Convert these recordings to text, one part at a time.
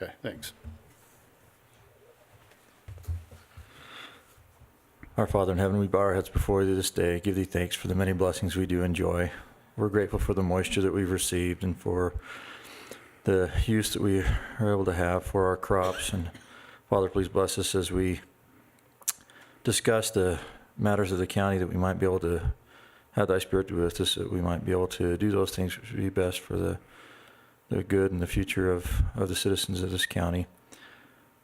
Okay, thanks. Our Father in heaven, we bow our heads before thee this day, give thee thanks for the many blessings we do enjoy. We're grateful for the moisture that we've received and for the use that we are able to have for our crops. And Father, please bless us as we discuss the matters of the county, that we might be able to have thy Spirit be with us, that we might be able to do those things which would be best for the good and the future of the citizens of this county.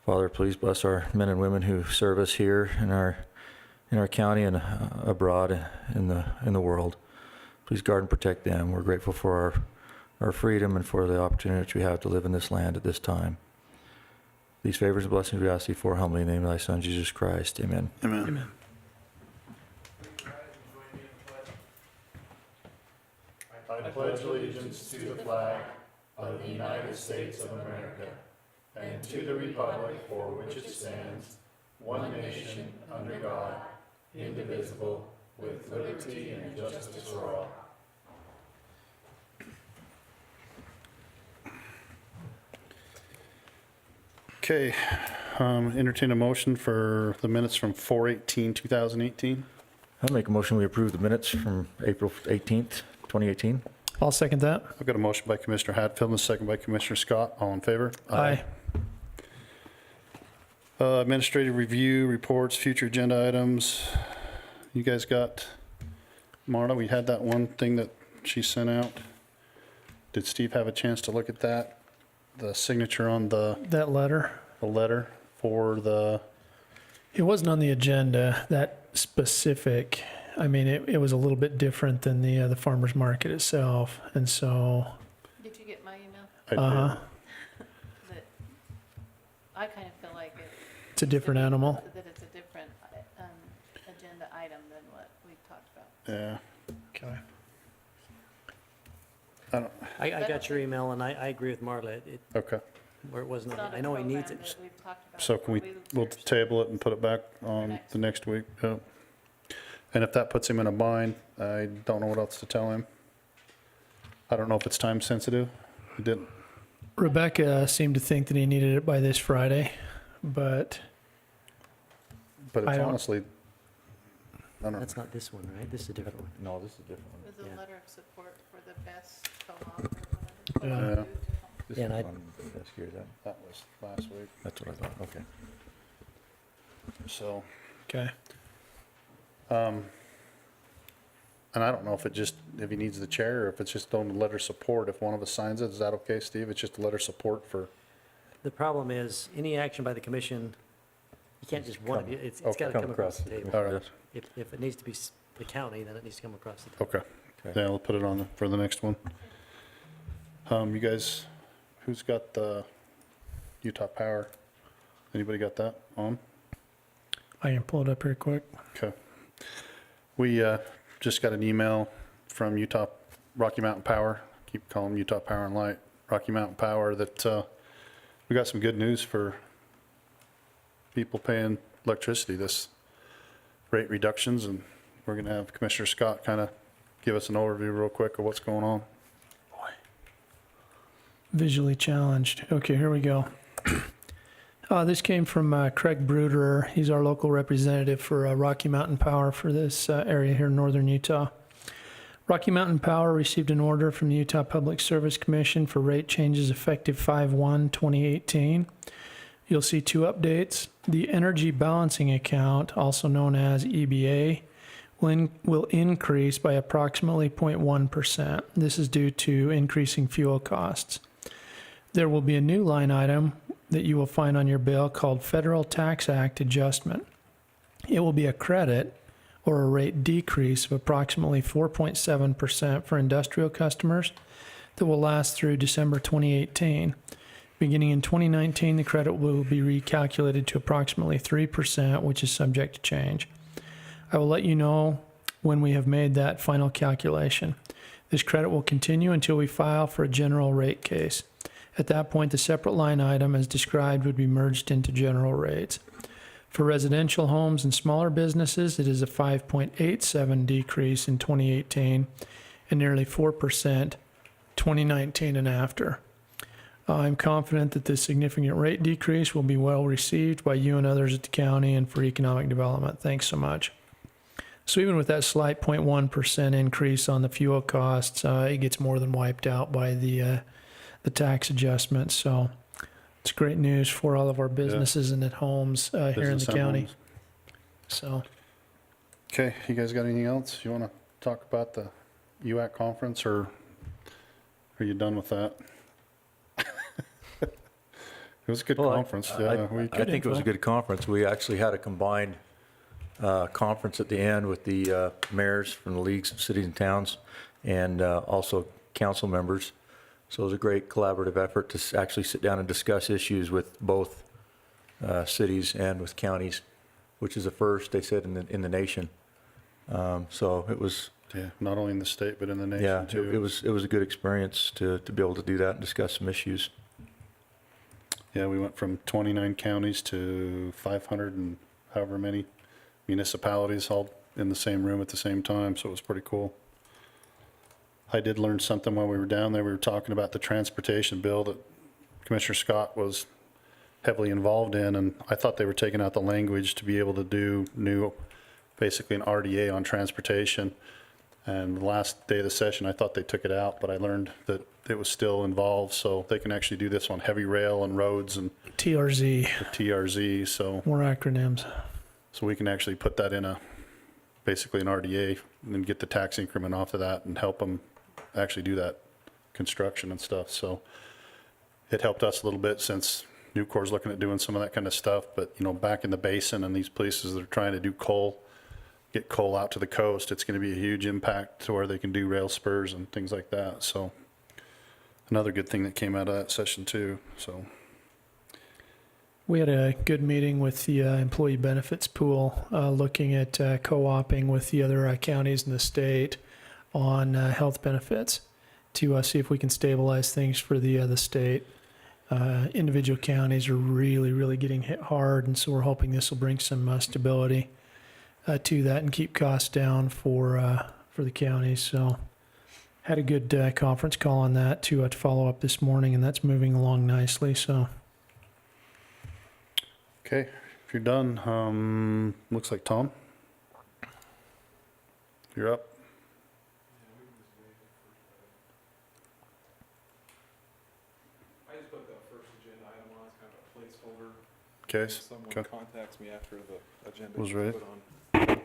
Father, please bless our men and women who serve us here in our county and abroad in the world. Please guard and protect them. We're grateful for our freedom and for the opportunity which we have to live in this land at this time. These favors and blessings we ask thee for humbly in the name of thy Son, Jesus Christ. Amen. Amen. Amen. I pledge allegiance to the flag of the United States of America and to the republic for which it stands, one nation, under God, indivisible, with liberty and justice for all. Okay, entertain a motion for the minutes from 4/18/2018. I'll make a motion we approve the minutes from April 18th, 2018. I'll second that. I've got a motion by Commissioner Hatfield and a second by Commissioner Scott. All in favor? Aye. Administrative review, reports, future agenda items. You guys got, Marla, we had that one thing that she sent out. Did Steve have a chance to look at that? The signature on the That letter. letter for the, It wasn't on the agenda, that specific. I mean, it was a little bit different than the farmer's market itself. And so, Did you get my email? I did. That I kind of feel like it's a different animal. that it's a different agenda item than what we talked about. Yeah. Okay. I don't, I got your email, and I agree with Marla, okay. where it wasn't, It's not a I know he needs program it. that we've talked about. So can we'll table it and put it back on the next week? Yep. And if that puts him in a bind, I don't know what else to tell him. I don't know if it's time sensitive. It didn't, Rebecca seemed to think that he needed it by this Friday, but but I it's don't- honestly, I don't know. That's not this one, right? This is a different one. No, this is a different one. It was a Yeah. letter of support for the best co-op or whatever. Yeah. This Yeah, is and I- on the desk here, that. That was last week, That's what I thought, okay. so. okay. And I don't know if if he needs the chair or if it's just on the letter of support. If one of us signs it, is that okay, Steve? It's just a letter of support for, The problem is, any action by the commission, you can't just want it, it's got to Okay. come across the table. all right, If it needs to be the county, then it needs to come across the table. okay. Yeah, we'll put it on for the next one. You guys, who's got the Utah Power? Anybody got that on? I can pull it up here quick. Okay. We just got an email from Rocky Mountain Power, keep calling them Utah Power and Light, Rocky Mountain Power, that we got some good news for people paying electricity, this rate reductions, and we're going to have Commissioner Scott kind of give us an overview real quick of what's going on. Visually challenged. Okay, here we go. This came from Craig Bruder. He's our local representative for Rocky Mountain Power for this area here in northern Utah. Rocky Mountain Power received an order from the Utah Public Service Commission for rate changes effective 5/1/2018. You'll see two updates. The Energy Balancing Account, also known as EBA, will increase by approximately 0.1%. This is due to increasing fuel costs. There will be a new line item that you will find on your bill called Federal Tax Act Adjustment. It will be a credit or a rate decrease of approximately 4.7% for industrial customers that will last through December 2018. Beginning in 2019, the credit will be recalculated to approximately 3%, which is subject to change. I will let you know when we have made that final calculation. This credit will continue until we file for a general rate case. At that point, the separate line item as described would be merged into general rates. For residential homes and smaller businesses, it is a 5.87 decrease in 2018 and nearly 4% 2019 and after. I'm confident that this significant rate decrease will be well received by you and others at the county and for economic development. Thanks so much. So even with that slight 0.1% increase on the fuel costs, it gets more than wiped out by the tax adjustment. So it's great news for all of our businesses and at homes here in Business the and county. homes. So Okay, you guys got anything else? You want to talk about the UAC conference, or are you done with that? It was a good Well, conference. Yeah, I think it was a good conference. We actually had a combined conference at the end with the mayors from the leagues of cities and towns, and also council members. So it was a great collaborative effort to actually sit down and discuss issues with both cities and with counties, which is a first, they said, in the nation. So it was, yeah, not only in the state, but in the yeah, nation too. it was a good experience to be able to do that and discuss some issues. Yeah, we went from 29 counties to 500 and however many municipalities all in the same room at the same time, so it was pretty cool. I did learn something while we were down there. We were talking about the transportation bill that Commissioner Scott was heavily involved in, and I thought they were taking out the language to be able to do basically an RDA on transportation. And the last day of the session, I thought they took it out, but I learned that it was still involved, so they can actually do this on heavy rail and roads and TRZ, the TRZ, so more acronyms. we can actually put that in basically an RDA and then get the tax increment off of that and help them actually do that construction and stuff. So it helped us a little bit since Nucor's looking at doing some of that kind of stuff, but back in the basin and these places that are trying to do get coal out to the coast, it's going to be a huge impact to where they can do rail spurs and things like that. So another good thing that came out of that session too, so. We had a good meeting with the employee benefits pool, looking at co-oping with the other counties in the state on health benefits to see if we can stabilize things for the state. Individual counties are really, really getting hit hard, and so we're hoping this will bring some stability to that and keep costs down for the counties. So had a good conference call on that to follow up this morning, and that's moving along nicely. So. Okay, if you're done, looks like Tom. You're up. I just put the first agenda item on as kind of a placeholder. Okay, If someone okay. contacts me after the agenda Was is ready. put on.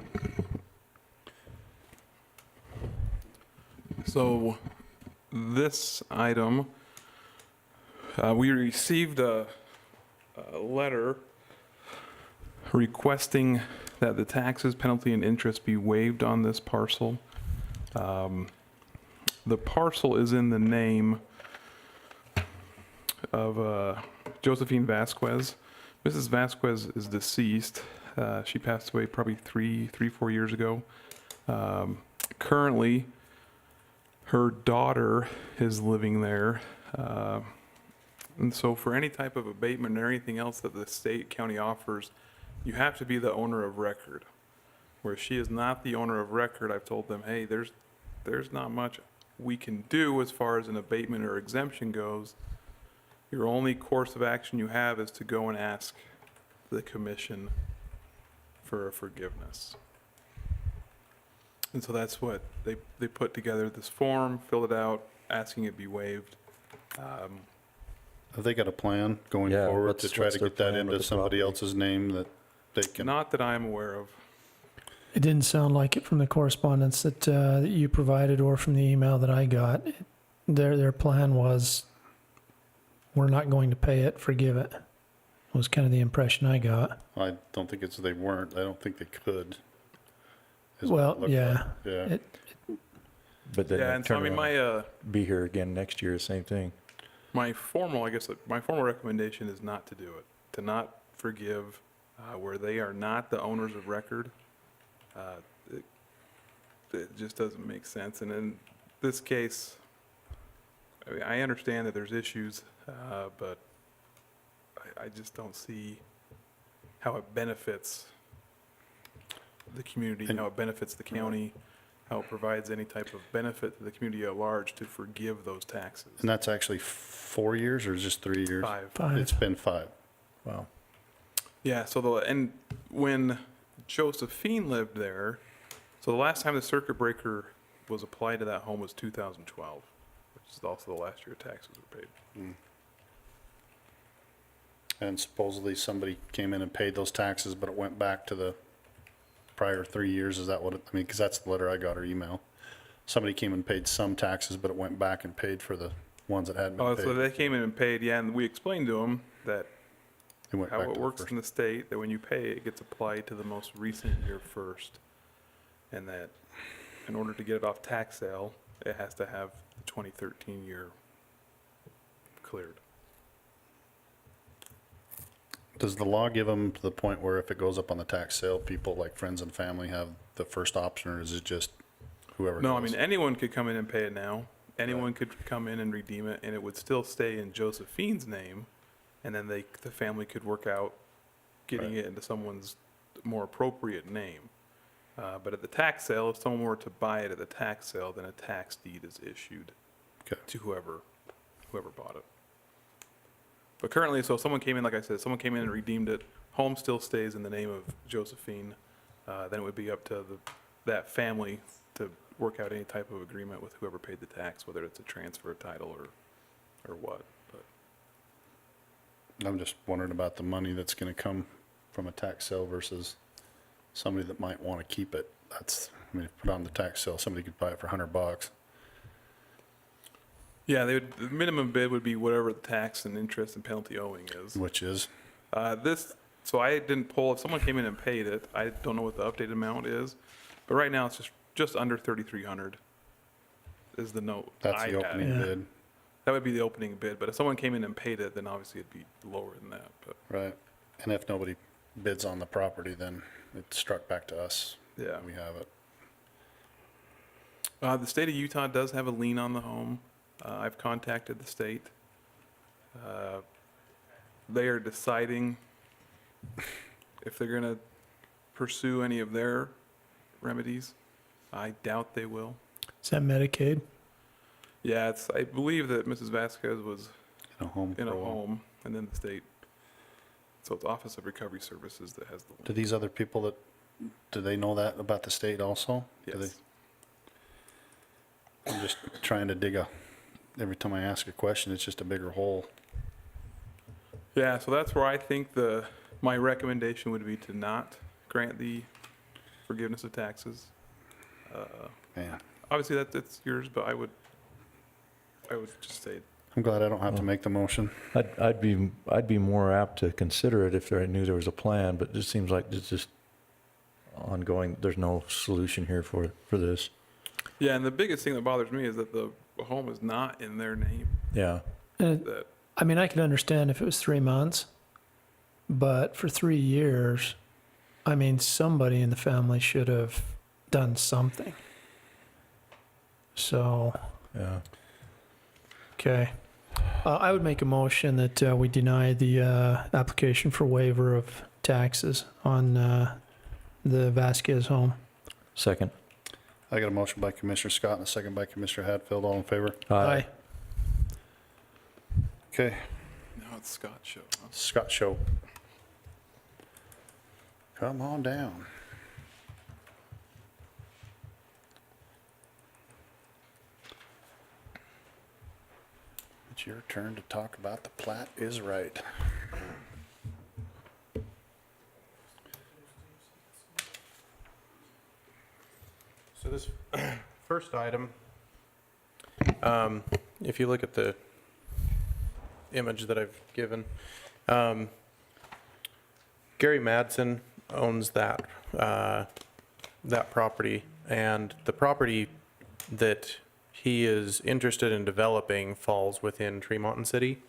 So this item, we received a letter requesting that the taxes, penalty, and interest be waived on this parcel. The parcel is in the name of Josephine Vasquez. Mrs. Vasquez is deceased. She passed away probably 4 years ago. Currently, her daughter is living there. And so for any type of abatement or anything else that the state county offers, you have to be the owner of record. Where she is not the owner of record, I've told them, hey, there's not much we can do as far as an abatement or exemption goes. Your only course of action you have is to go and ask the commission for a forgiveness. And so that's what they put together this form, filled it out, asking it be waived. Have they got a plan going Yeah, forward what's- to try what's to their get that plan with into the somebody property? else's name that they can? Not that I'm aware of. It didn't sound like it from the correspondence that you provided or from the email that I got. Their plan was, we're not going to pay it, forgive it, was kind of the impression I got. I don't think they weren't. I don't think they could. is what it Well, looked yeah. like. Yeah. It- But then Yeah, and so I turn mean, around, be here again next year, same thing. my formal recommendation is not to do it, to not forgive where they are not the owners of record. It just doesn't make sense. And in this case, I mean, I understand that there's issues, but I just don't see how it benefits the community, how it benefits the county. how it provides any type of benefit to the community at large to forgive those taxes. And that's actually 4 years or just 3 years? 5. It's been 5. Wow. Yeah, and when Josephine lived there, so the last time the circuit breaker was applied to that home was 2012, which is also the last year taxes were paid. And supposedly somebody came in and paid those taxes, but it went back to the prior 3 years. Is that what it, I mean, because that's the letter I got or email. Somebody came and paid some taxes, but it went back and paid for the ones that hadn't Oh, been so paid. they came in and paid, yeah, and we explained to them that It went how back it to the works first. in the state, that when you pay, it gets applied to the most recent year first. And that in order to get it off tax sale, it has to have the 2013 year cleared. Does the law give them to the point where if it goes up on the tax sale, people like friends and family have the first option, or is it just whoever No, I goes? mean, anyone could come in and pay it now. Anyone could come in and redeem it, and it would still stay in Josephine's name. And then the family could work out getting Right. it into someone's more appropriate name. But at the tax sale, if someone were to buy it at the tax sale, then a tax deed is issued Okay. to whoever bought it. But currently, so if someone came in, like I said, someone came in and redeemed it, home still stays in the name of Josephine, then it would be up to that family to work out any type of agreement with whoever paid the tax, whether it's a transfer of title or what. But I'm just wondering about the money that's gonna come from a tax sale versus somebody that might wanna keep it. That's, I mean, if you put on the tax sale, somebody could buy it for $100. yeah, the minimum bid would be whatever the tax and interest and penalty owing is. Which is, So I didn't pull, if someone came in and paid it, I don't know what the updated amount is, but right now it's just under 3,300 is the note that's I the had. opening Yeah. bid, That would be the opening bid, but if someone came in and paid it, then obviously it'd be lower than that, but, right? And if nobody bids on the property, then it's struck back to us. yeah. We have it. The state of Utah does have a lien on the home. I've contacted the state. They are deciding if they're gonna pursue any of their remedies. I doubt they will. Is that Medicaid? Yeah, I believe that Mrs. Vasquez was In a home for in a a while. home, and then the state, so it's Office of Recovery Services that has the Do these other people do they know that about the state also? Do yes. they- I'm just trying to every time I ask a question, it's just a bigger hole. Yeah, so that's where I think my recommendation would be to not grant the forgiveness of taxes. Man, Obviously, that's yours, but I would just say, I'm glad I don't have to make the motion. I'd be more apt to consider it if I knew there was a plan, but it just seems like it's just ongoing. There's no solution here for this. yeah, and the biggest thing that bothers me is that the home is not in their name. Yeah. And That I mean, I could understand if it was 3 months, but for 3 years, I mean, somebody in the family should have done something. So, Yeah. okay. I would make a motion that we deny the application for waiver of taxes on the Vasquez home. Second. I got a motion by Commissioner Scott and a second by Commissioner Hatfield. All in favor? Aye. Okay, now it's Scott's show. Huh? Scott Show. Come on down. It's your turn to talk about the plat is right. So this first item, if you look at the image that I've given, Gary Madsen owns that property, and the property that he is interested in developing falls within Tremonton City.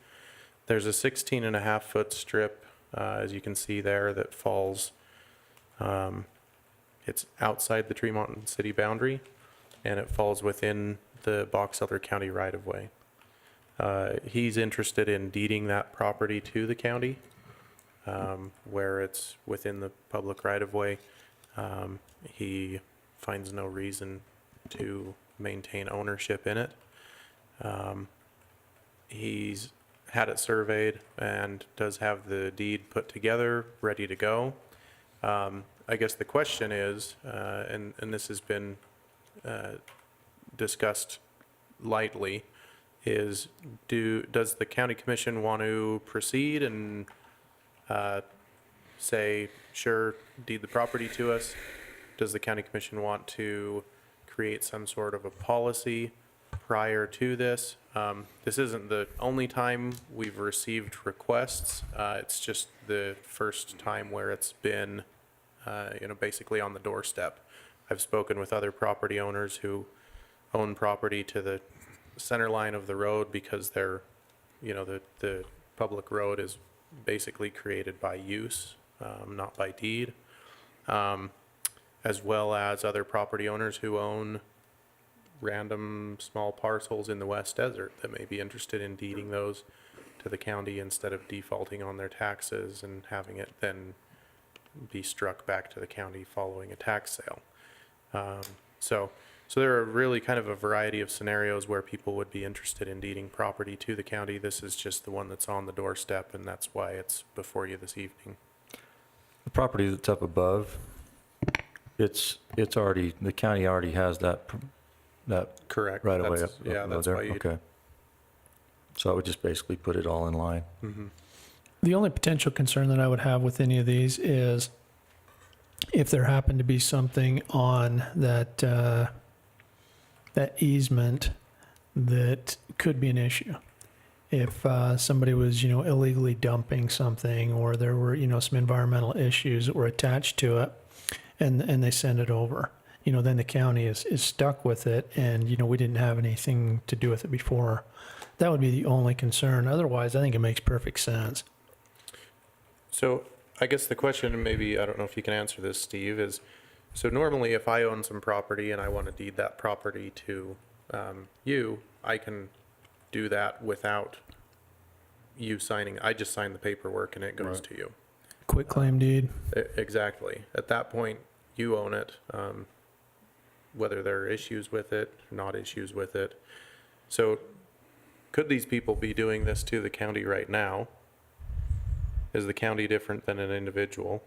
There's a 16.5-foot strip, as you can see there, that falls. It's outside the Tremonton City boundary, and it falls within the Box Elder County right-of-way. He's interested in deeding that property to the county, where it's within the public right-of-way. He finds no reason to maintain ownership in it. He's had it surveyed and does have the deed put together, ready to go. I guess the question is, and this has been discussed lightly, is does the county commission want to proceed and say, sure, deed the property to us? Does the county commission want to create some sort of a policy prior to this? This isn't the only time we've received requests. It's just the first time where it's been, basically on the doorstep. I've spoken with other property owners who own property to the center line of the road because they're, the public road is basically created by use, not by deed, as well as other property owners who own random small parcels in the West Desert that may be interested in deeding those to the county instead of defaulting on their taxes and having it then be struck back to the county following a tax sale. So there are really kind of a variety of scenarios where people would be interested in deeding property to the county. This is just the one that's on the doorstep, and that's why it's before you this evening. The property that's up above, it's already, the county already has that Correct. right away That's- up Yeah, below that's there? why you. Okay. So I would just basically put it all in line. Mhm. The only potential concern that I would have with any of these is if there happened to be something on that easement that could be an issue. If somebody was, illegally dumping something, or there were, some environmental issues that were attached to it, and they send it over, then the county is stuck with it, and we didn't have anything to do with it before. That would be the only concern. Otherwise, I think it makes perfect sense. So I guess the question, and maybe, I don't know if you can answer this, Steve, is, so normally if I own some property and I want to deed that property to you, I can do that without you signing. I just sign the paperwork and it goes Right. to you. Quit claim deed. Exactly. At that point, you own it, whether there are issues with it, not issues with it. So could these people be doing this to the county right now? Is the county different than an individual?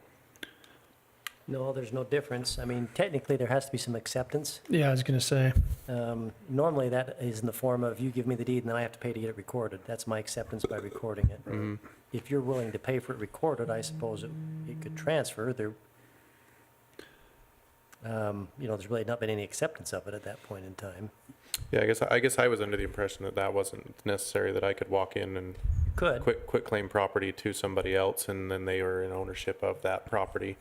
No, there's no difference. I mean, technically, there has to be some acceptance. Yeah, I was going to say. Normally, that is in the form of you give me the deed and then I have to pay to get it recorded. That's my acceptance by recording it. Mhm. If you're willing to pay for it recorded, I suppose it could transfer. There's really not been any acceptance of it at that point in time. Yeah, I guess I was under the impression that that wasn't necessary, that I could walk in and Could. quit claim property to somebody else and then they are in ownership of that property.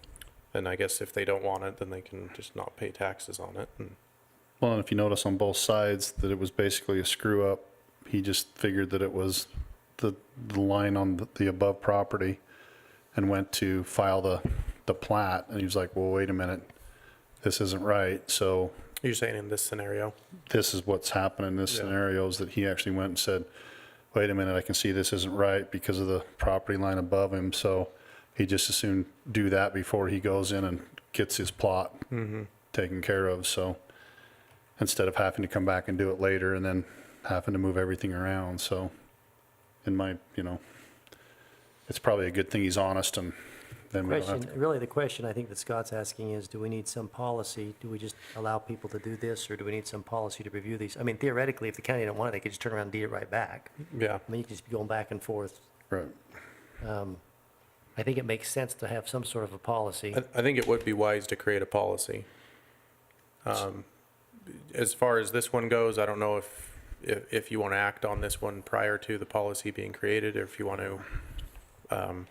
And I guess if they don't want it, then they can just not pay taxes on it. And Well, and if you notice on both sides that it was basically a screw up, he just figured that it was the line on the above property and went to file the plat. And he was like, well, wait a minute, this isn't right. So you're saying in this scenario? this is what's happened in this Yeah. scenario is that he actually went and said, wait a minute, I can see this isn't right because of the property line above him. So he just as soon do that before he goes in and gets his plot taken care of. So instead of having to come back and do it later and then having to move everything around. So in my, it's probably a good thing he's honest, and then we don't have to. Really, the question I think that Scott's asking is, do we need some policy? Do we just allow people to do this, or do we need some policy to review these? I mean, theoretically, if the county don't want it, they could just turn around and deed it right back. Yeah. I mean, you could just be going back and forth. Right. I think it makes sense to have some sort of a policy. I think it would be wise to create a policy. As far as this one goes, I don't know if you want to act on this one prior to the policy being created, or if you want to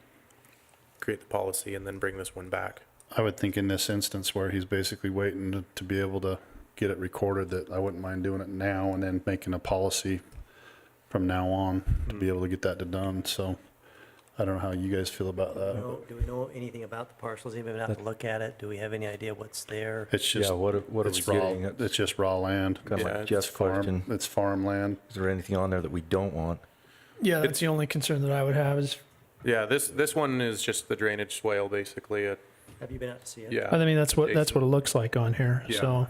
create the policy and then bring this one back. I would think in this instance where he's basically waiting to be able to get it recorded, that I wouldn't mind doing it now and then making a policy from now on to be able to get that done. So I don't know how you guys feel about that. Do we know anything about the parcels? Anybody been out to look at it? Do we have any idea what's there? It's just, Yeah, what are we it's raw, getting? it's just raw land. Kind of Yeah, like it's Jeff's question, It's farmland. is there anything on there that we don't want? Yeah, that's the only concern that I would have is, Yeah, this one is just the drainage swale, basically. Have you been out to see it? Yeah. I mean, that's what it looks like on here. Yeah. So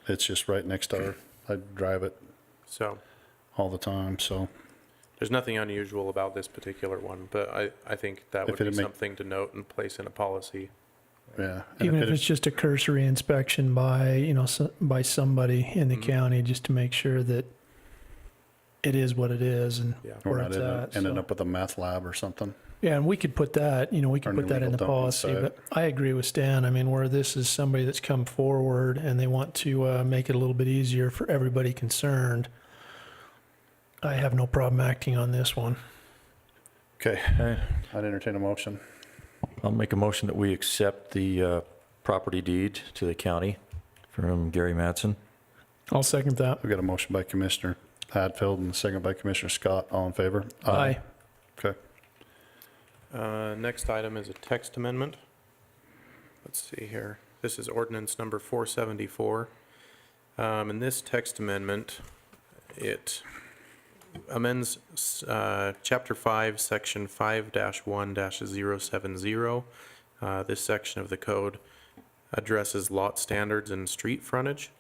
It's just right next to I drive it So all the time, so. there's nothing unusual about this particular one, but I think that would If be it'd make- something to note and place in a policy. Yeah. And Even if it it's just a cursory inspection by, by somebody in the Mhm. county, just to make sure that it is what it is and Yeah. We're where not it's at. ending so. up with a meth lab or something. Yeah, and we could put that, we could Or put an that in illegal the dumping policy, site. but I agree with Stan. I mean, where this is somebody that's come forward and they want to make it a little bit easier for everybody concerned, I have no problem acting on this one. Okay, Okay. I'd entertain a motion. I'll make a motion that we accept the property deed to the county from Gary Mattson. I'll second that. We've got a motion by Commissioner Hadfield and a second by Commissioner Scott. All in favor? Aye. Okay. Next item is a text amendment. Let's see here. This is ordinance number 474. In this text amendment, it amends Chapter 5, Section 5-1-070. This section of the code addresses lot standards and street frontage.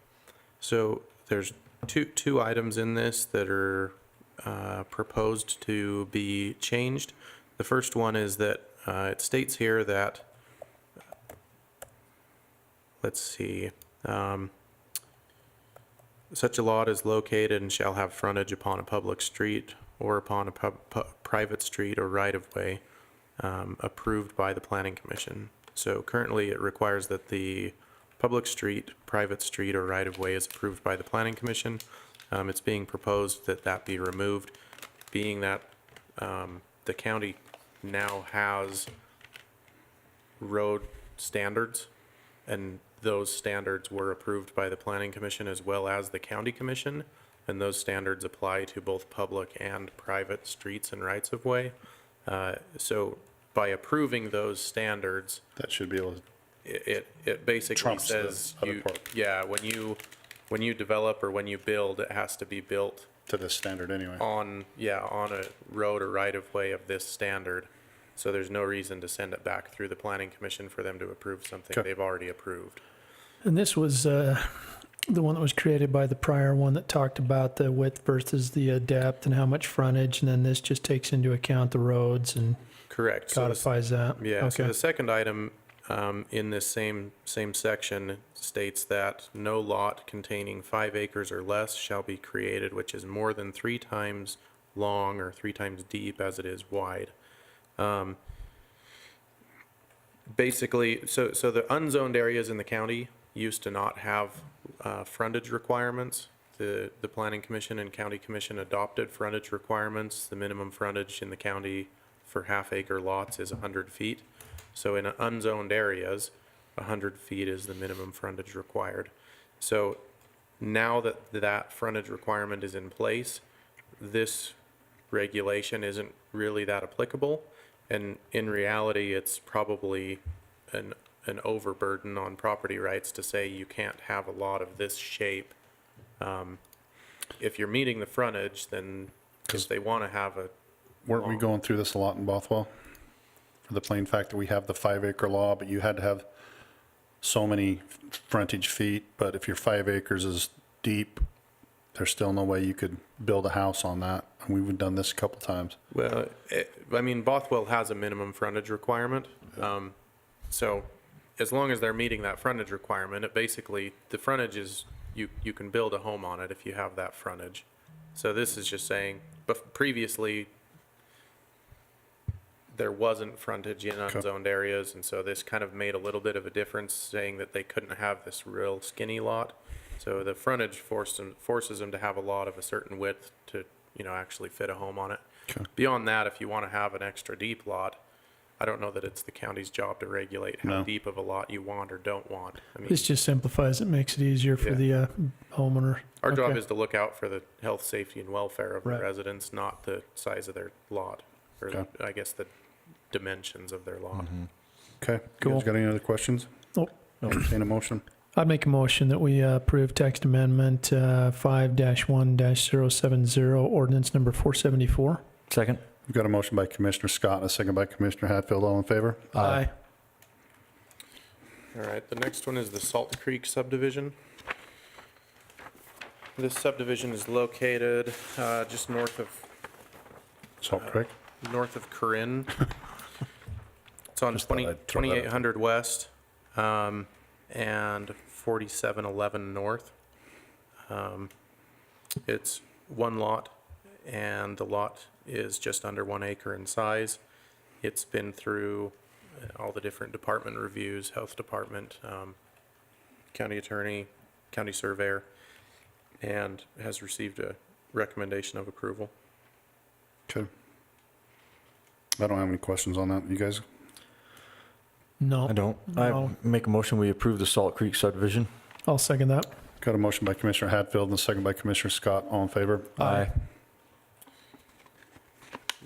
So there's two items in this that are proposed to be changed. The first one is that it states here that, let's see, such a lot is located and shall have frontage upon a public street or upon a private street or right-of-way approved by the Planning Commission. So currently, it requires that the public street, private street, or right-of-way is approved by the Planning Commission. It's being proposed that that be removed, being that the county now has road standards, and those standards were approved by the Planning Commission as well as the County Commission, and those standards apply to both public and private streets and rights-of-way. So by approving those standards, That should be able to, it basically Trumps the says other you, part. yeah, when you develop or when you build, it has to be built to this standard anyway. on a road or right-of-way of this standard. So there's no reason to send it back through the Planning Commission for them to approve something Okay. they've already approved. And this was the one that was created by the prior one that talked about the width versus the depth and how much frontage, and then this just takes into account the roads and Correct. So the- codifies that. Yeah, so Okay. the second item in this same section states that no lot containing 5 acres or less shall be created which is more than 3 times long or 3 times deep as it is wide. Basically, so the unzoned areas in the county used to not have frontage requirements. The Planning Commission and County Commission adopted frontage requirements. The minimum frontage in the county for half-acre lots is 100 feet. So in unzoned areas, 100 feet is the minimum frontage required. So now that that frontage requirement is in place, this regulation isn't really that applicable. And in reality, it's probably an overburden on property rights to say you can't have a lot of this shape. If you're meeting the frontage, then if they want to have a, Weren't we going through this a lot in Bothwell? For the plain fact that we have the 5-acre law, but you had to have so many frontage feet, but if your 5 acres is deep, there's still no way you could build a house on that. And we've done this a couple times. well, I mean, Bothwell has a minimum frontage requirement. So as long as they're meeting that frontage requirement, it basically, the frontage is, you can build a home on it if you have that frontage. So this is just saying, but previously, there wasn't frontage in unzoned areas, and so this kind of made a little bit of a difference, saying that they couldn't have this real skinny lot. So the frontage forces them to have a lot of a certain width to, actually fit a home on it. Okay. Beyond that, if you want to have an extra deep lot, I don't know that it's the county's job to regulate how No. deep of a lot you want or don't want. I mean, This just simplifies it, makes it easier for the homeowner. our job Okay. is to look out for the health, safety, and welfare of the Right. residents, not the size of their lot, or Okay. I guess the dimensions of their lot. Okay, you Cool. guys got any other questions? Nope. Entertain a motion? I'd make a motion that we approve text amendment 5-1-070, ordinance number 474. Second? We've got a motion by Commissioner Scott and a second by Commissioner Hadfield. All in favor? Aye. All right, the next one is the Salt Creek subdivision. This subdivision is located just north Salt Creek? of Corinne. It's on Just thought I'd throw that out 2800 west and 4711 north. It's one lot, and the lot is just under 1 acre in size. It's been through all the different department reviews, health department, county attorney, county surveyor, and has received a recommendation of approval. Okay. I don't have any questions on that. You guys? No. I don't. No. I make a motion, we approve the Salt Creek subdivision. I'll second that. Got a motion by Commissioner Hatfield and a second by Commissioner Scott. All in favor? Aye.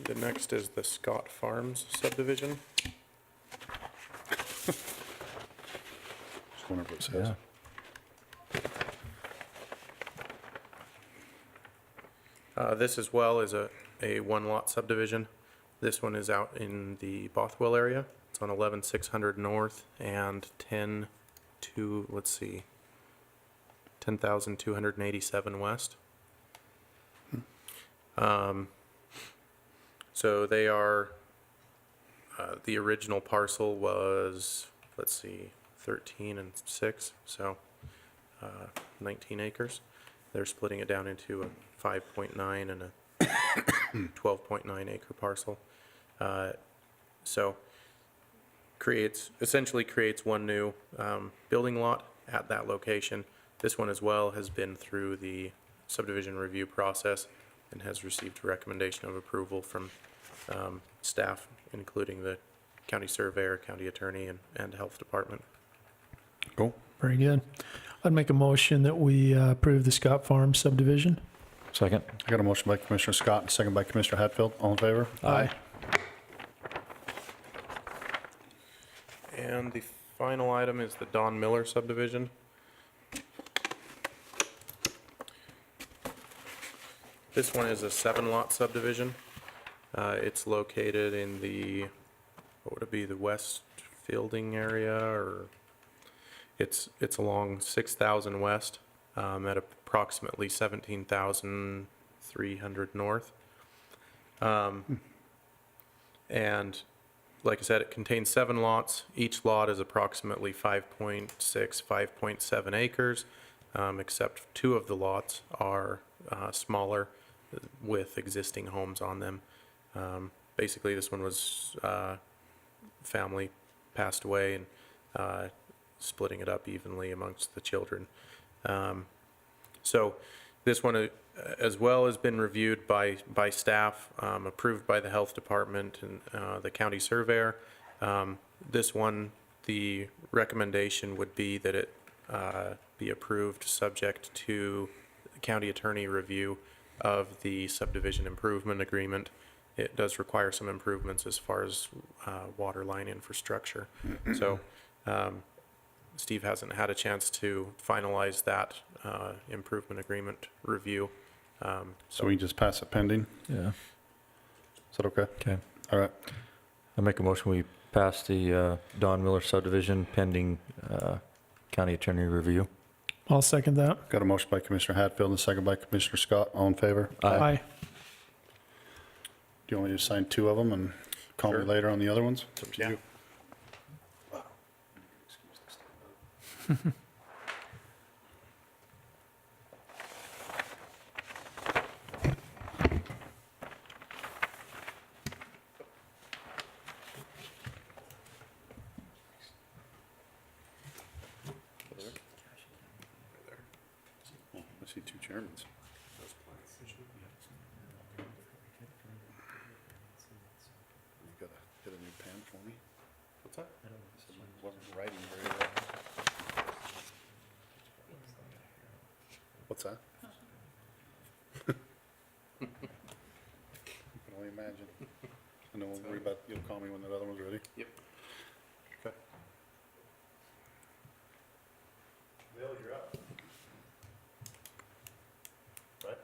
The next is the Scott Farms subdivision. Just whatever it says. This as well is a one-lot subdivision. This one is out in the Bothwell area. It's on 11600 north and 10,287 west. So they are, the original parcel was, 13 and 6, so 19 acres. They're splitting it down into a 5.9 and a 12.9 acre parcel. So essentially creates one new building lot at that location. This one as well has been through the subdivision review process and has received a recommendation of approval from staff, including the county surveyor, county attorney, and health department. Cool. Very good. I'd make a motion that we approve the Scott Farm subdivision. Second. I got a motion by Commissioner Scott and a second by Commissioner Hatfield. All in favor? Aye. And the final item is the Don Miller subdivision. This one is a 7-lot subdivision. It's located in the, what would it be, the West Fielding area, or it's along 6,000 west at approximately 17,300 north. And like I said, it contains 7 lots. Each lot is approximately 5.6, 5.7 acres, except 2 of the lots are smaller with existing homes on them. Basically, this one was family passed away and splitting it up evenly amongst the children. So this one as well has been reviewed by staff, approved by the health department and the county surveyor. This one, the recommendation would be that it be approved subject to the county attorney review of the subdivision improvement agreement. It does require some improvements as far as water line infrastructure. So Steve hasn't had a chance to finalize that improvement agreement review. So we can just pass it pending? Yeah. Is that okay? Okay. All right. I make a motion, we pass the Don Miller subdivision pending county attorney review. I'll second that. Got a motion by Commissioner Hatfield and a second by Commissioner Scott. All in favor? Aye. Do you want me to sign 2 of them and call me Sure. later on the other ones? It's up to Yeah. you. Oh, I see 2 chairmans. You gotta get a new pen for me? What's that? I said mine wasn't writing very well. What's that? I can only imagine. And then we'll worry about, you'll call me when that other one's ready? Yep. Okay. Bill, you're up. Right?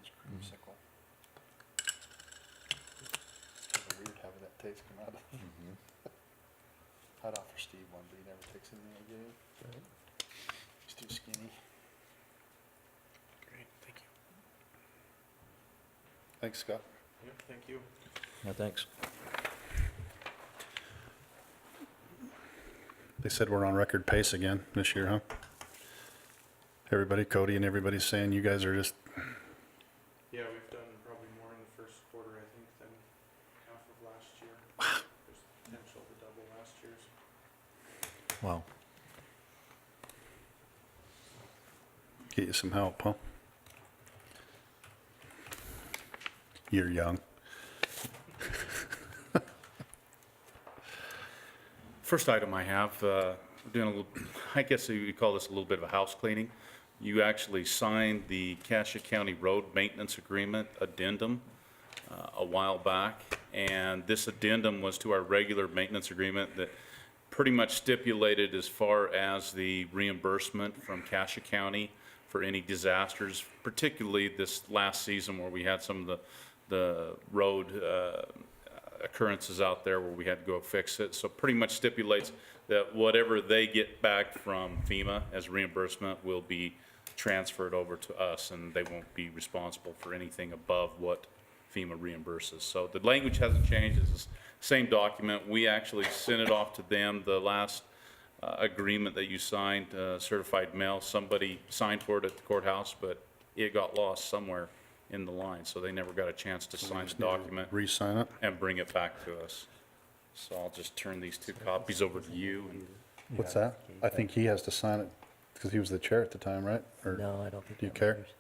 It's creamsicle. It's kind of weird having that taste come out. I'd offer Steve one, but he never takes anything I give him. He's too skinny. Great, thank you. Thanks, Scott. Yep, thank you. Yeah, thanks. They said we're on record pace again this year, huh? Everybody, Cody and everybody's saying you guys are just, Yeah, we've done probably more in the first quarter, I think, than half of last year. There's potential to double last year's. Wow. get you some help, huh? You're young. First item I have, doing a little, I guess you could call this a little bit of a house cleaning. You actually signed the Cassia County Road Maintenance Agreement addendum a while back, and this addendum was to our regular maintenance agreement that pretty much stipulated as far as the reimbursement from Cassia County for any disasters, particularly this last season where we had some of the road occurrences out there where we had to go fix it. So pretty much stipulates that whatever they get back from FEMA as reimbursement will be transferred over to us, and they won't be responsible for anything above what FEMA reimburses. So the language hasn't changed. It's the same document. We actually sent it off to them. The last agreement that you signed, certified mail, somebody signed for it at the courthouse, but it got lost somewhere in the line, so they never got a chance to sign the document Re-sign it. and bring it back to us. So I'll just turn these two copies over to you. And What's that? I think he has to sign it because he was the chair at the time, right? Or No, I don't think. do you that care? matters.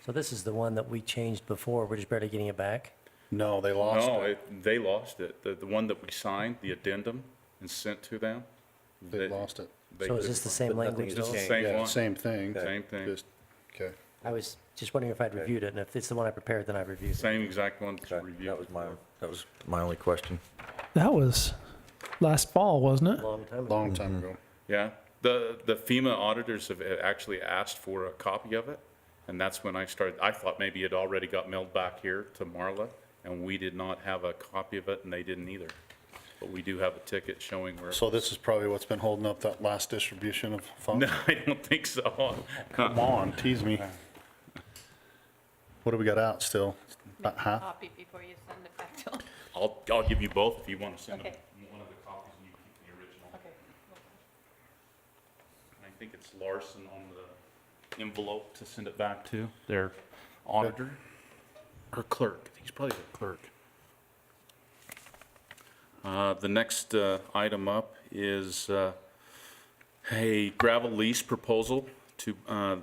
So this is the one that we changed before, we're just barely getting it back? No, they lost No, it. they lost it. The one that we signed, the addendum, and sent to them. They lost it. they So is could- this the same language It's though? the same Yeah, one, same thing. same thing, Just, okay. I was just wondering if I'd reviewed it, and if it's the one I prepared, then I reviewed it. same exact one to Okay, review. that was my only question. That was last fall, wasn't it? Long time ago. Long time ago. Yeah, the FEMA auditors have actually asked for a copy of it, and that's when I started, I thought maybe it already got mailed back here to Marla, and we did not have a copy of it, and they didn't either. But we do have a ticket showing where. So this is probably what's been holding up that last distribution of funds? No, I don't think so. Come on, tease me. What do we got out still? Make About a half? copy before you send it back to them. I'll give you both if you want to send them, Okay. one of the copies and you keep the original. Okay. I think it's Larson on the envelope to send it back to, their auditor, or clerk, he's probably the clerk. The next item up is a gravel lease proposal to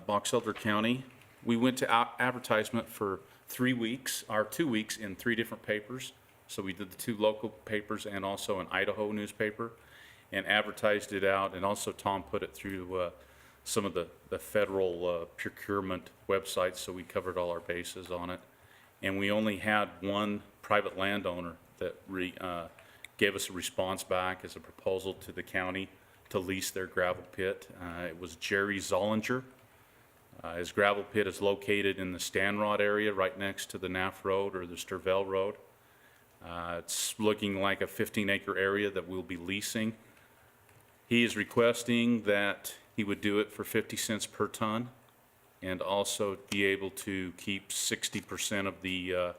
Box Elder County. We went to advertisement for 3 weeks, or 2 weeks in 3 different papers. So we did the 2 local papers and also an Idaho newspaper, and advertised it out, and also Tom put it through some of the federal procurement websites, so we covered all our bases on it. And we only had one private landowner that gave us a response back as a proposal to the county to lease their gravel pit. It was Jerry Zollinger. His gravel pit is located in the Stanrod area, right next to the Naff Road or the Sturvell Road. It's looking like a 15-acre area that we'll be leasing. He is requesting that he would do it for 50 cents per ton, and also be able to keep 60% of the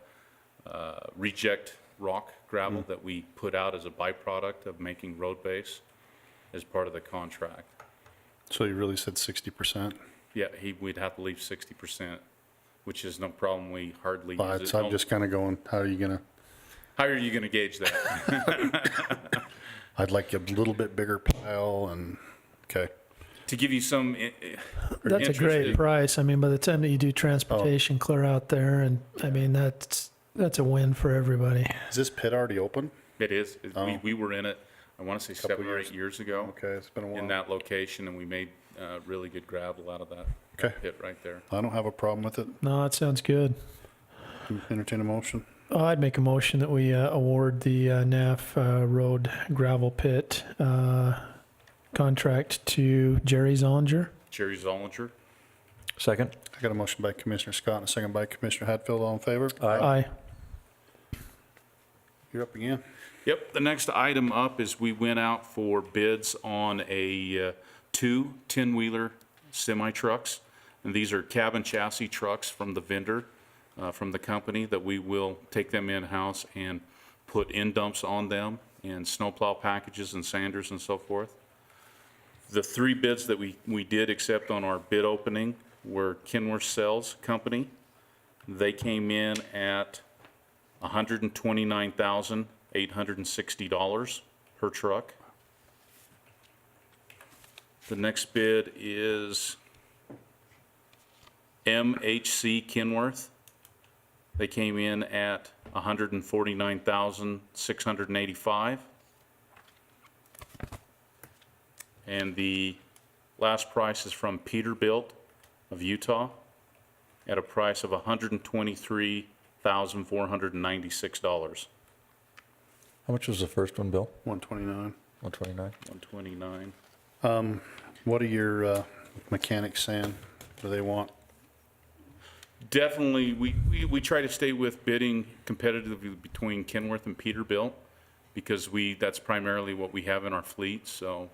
reject rock gravel that we put out as a byproduct of making road base as part of the contract. So you really said 60%? Yeah, we'd have to leave 60%, which is no problem. We hardly But use it. I'm just kind of going, how are you gonna, How are you going to gauge that? I'd like a little bit bigger pile and, okay. To give you some That's a great interest- price. I mean, by the time that you do transportation clear out there, and I mean, that's a win for everybody. Is this pit already open? It is. Oh. We were in it, I want to say Couple 7 or years. 8 years ago. Okay, it's been a In while. that location, and we made really good gravel out of that Okay, pit right there. I don't have a problem with it. No, it sounds good. Entertain a motion. Oh, I'd make a motion that we award the NAF Road gravel pit contract to Jerry Zollinger. Jerry Zollinger, Second? I got a motion by Commissioner Scott and a second by Commissioner Hatfield. All in favor? Aye. You're up again. Yep, the next item up is we went out for bids on two 10-wheeler semi-trucks. And these are cabin chassis trucks from the vendor, from the company, that we will take them in-house and put end dumps on them and snowplow packages and sanders and so forth. The three bids that we did accept on our bid opening were Kenworth Sales Company. They came in at $129,860 per truck. The next bid is MHC Kenworth. They came in at $149,685. And the last price is from Peterbilt of Utah at a price of $123,496. How much was the first one, Bill? 129. 129? 129. What are your mechanics saying? Do they want? Definitely, we try to stay with bidding competitively between Kenworth and Peterbilt, because that's primarily what we have in our fleet. So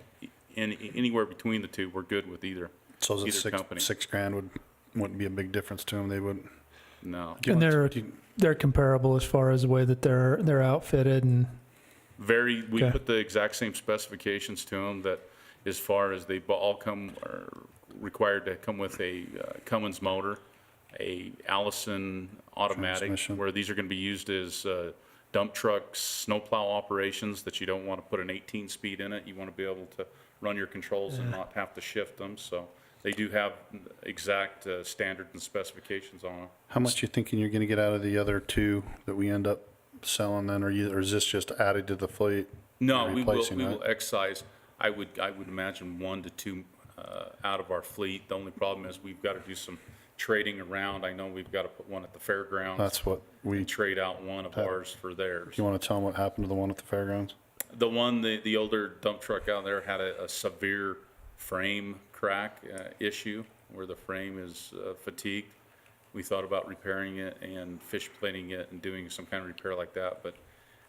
anywhere between the two, we're good with either So is it company. $6,000 wouldn't be a big difference to them? They wouldn't. No. And they're comparable as far as the way that they're outfitted and, We Okay. put the exact same specifications to them, that as far as they all are required to come with a Cummins motor, a Allison automatic, Transmission. where these are going to be used as dump trucks, snowplow operations, that you don't want to put an 18-speed in it. You want to be able to run your controls and not have to shift them. So they do have exact standard and specifications on them. How much you thinking you're going to get out of the other two that we end up selling then, or is this just added to the fleet? No, Or we will replacing, right? excise, I would imagine 1 to 2 out of our fleet. The only problem is we've got to do some trading around. I know we've got to put one at the fairgrounds. That's what We trade out one of ours for theirs. you want to tell them what happened to the one at the fairgrounds? The one, the older dump truck out there had a severe frame crack issue, where the frame is fatigued. We thought about repairing it and fish plating it and doing some kind of repair like that, but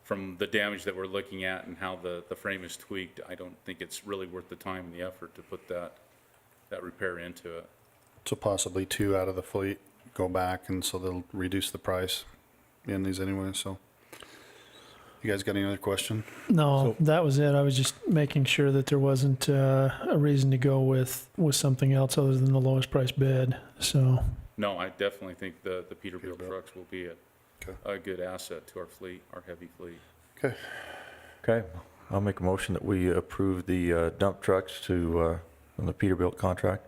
from the damage that we're looking at and how the frame is tweaked, I don't think it's really worth the time and the effort to put that repair into it. So possibly 2 out of the fleet go back, and so they'll reduce the price in these anyway, so. You guys got any other question? no, that was it. I was just making sure that there wasn't a reason to go with something else other than the lowest price bid, so. No, I definitely think the Peterbilt Peterbilt. trucks will be Okay. a good asset to our fleet, our heavy fleet. Okay, Okay, I'll make a motion that we approve the dump trucks on the Peterbilt contract.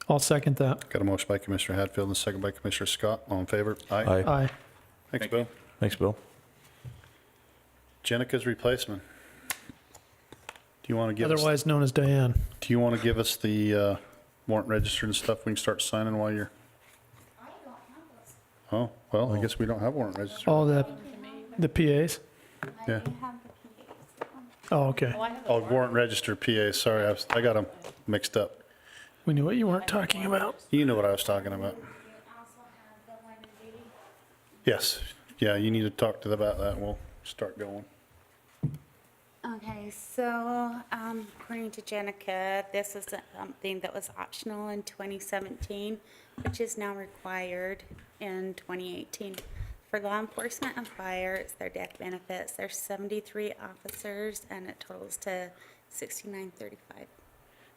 I'll second that. got a motion by Commissioner Hatfield and a second by Commissioner Scott. All in favor? Aye. Aye. Thanks, Thank Bill. Thanks, Bill. Jenica's replacement. Do you want to give us, Otherwise known as Diane. do you want to give us the warrant register and stuff we can start signing while you're? Oh, well, I guess we don't have warrant register. All the PAs? Yeah. Oh, okay. Oh, I have a Oh, warrant register PA, sorry, I got them mixed up. We knew what you weren't talking about. You know what I was talking about. Yes, yeah, you need to talk to them about that, and we'll start going. Okay, so according to Jenica, this is something that was optional in 2017, which is now required in 2018. For law enforcement and fire, it's their death benefits. There's 73 officers, and it totals to $69.35.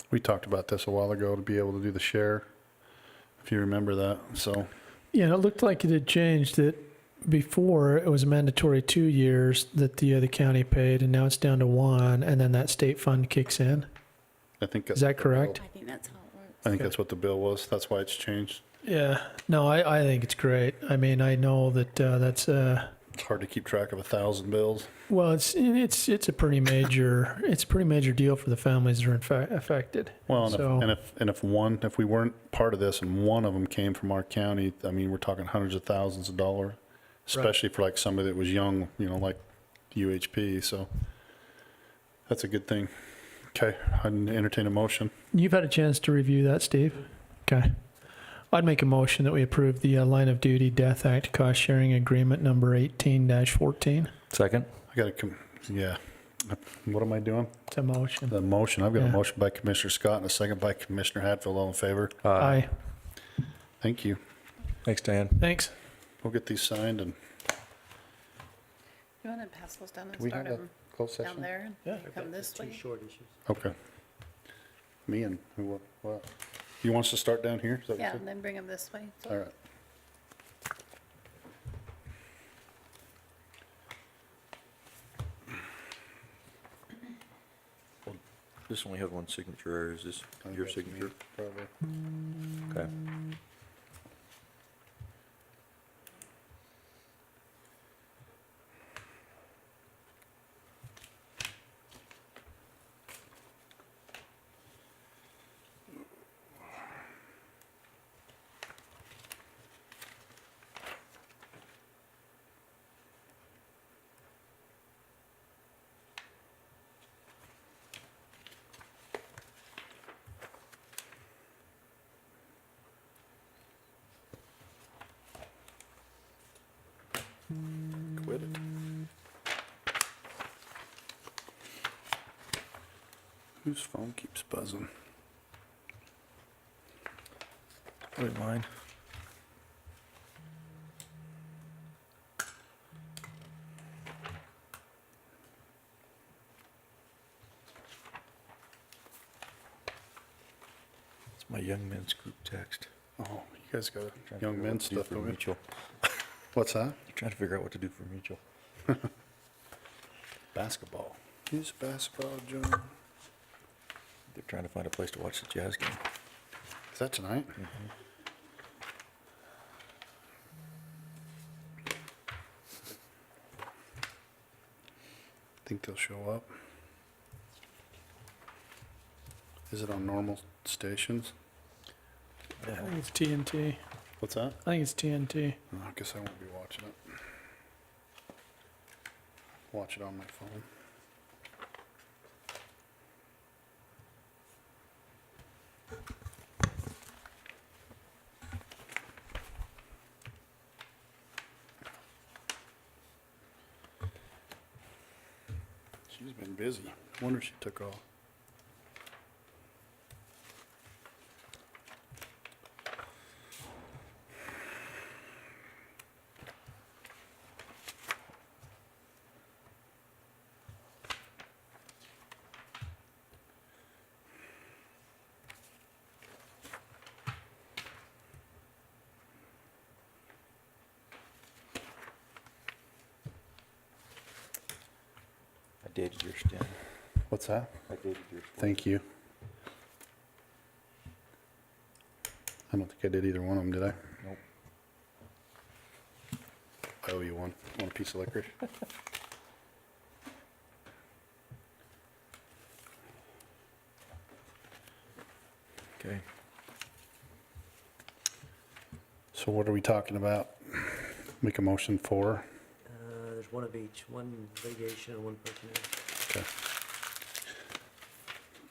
We talked about this a while ago to be able to do the share, if you remember that, so. Yeah, it looked like it had changed that before it was mandatory 2 years that the county paid, and now it's down to 1, and then that state fund kicks in. I think that's. Is that correct? I think that's how it works. I think that's what the bill was, that's why it's changed. Yeah. No, I think it's great. I mean, I know that that's It's hard to keep track of 1,000 bills. well, it's a pretty major deal for the families that are affected. Well, So- if we weren't part of this and one of them came from our county, I mean, we're talking hundreds of thousands of dollars, especially for like somebody that was young, like UHP, so that's a good thing. Okay, I'd entertain a motion. You've had a chance to review that, Steve? Okay. I'd make a motion that we approve the Line of Duty Death Act Cost Sharing Agreement number 18-14. Second? I got to, yeah. What am I doing? It's a motion. The motion, I've got a Yeah. motion by Commissioner Scott and a second by Commissioner Hatfield. All in favor? Aye. Thank you. Thanks, Dan. Thanks. We'll get these signed and. You want to pass those down and Do we start have a them closed down session? there and come this Two way? short issues. Okay. Me and who, what? You want us to start down here? Is that what you Yeah, said? and then bring them this way. So- All right. This only have one signature, or is this your That's me, signature? Probably. Okay. Quit it. Whose phone keeps buzzing? Wait, mine. It's my young men's group text. Oh, you guys got Trying to young figure out men what to do stuff, for don't you? Mitchell. What's that? Trying to figure out what to do for Mitchell. Basketball. Who's basketball, John? They're trying to find a place to watch the Jazz game. Is that tonight? Think they'll show up? Is it on normal stations? I think it's TNT. What's that? I think it's TNT. Oh, I guess I won't be watching it. Watch it on my phone. She's been busy. Wonder if she took off. I dated your Stan. What's that? I dated your Thank you. I don't think I did either one of them, did I? Nope. I owe you one. Want a piece of licorice? Okay. So what are we talking about? Make a motion for? There's one of each, one litigation and one personnel. Okay.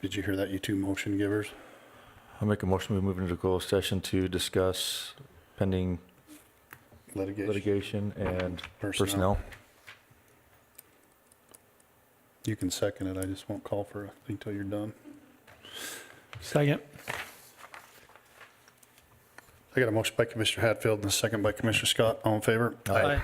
Did you hear that, you two motion givers? I'll make a motion, we move into closed session to discuss pending litigation and personnel. You can second it, I just won't call for it until you're done. Second. I got a motion by Commissioner Hatfield and a second by Commissioner Scott. All in favor? Aye.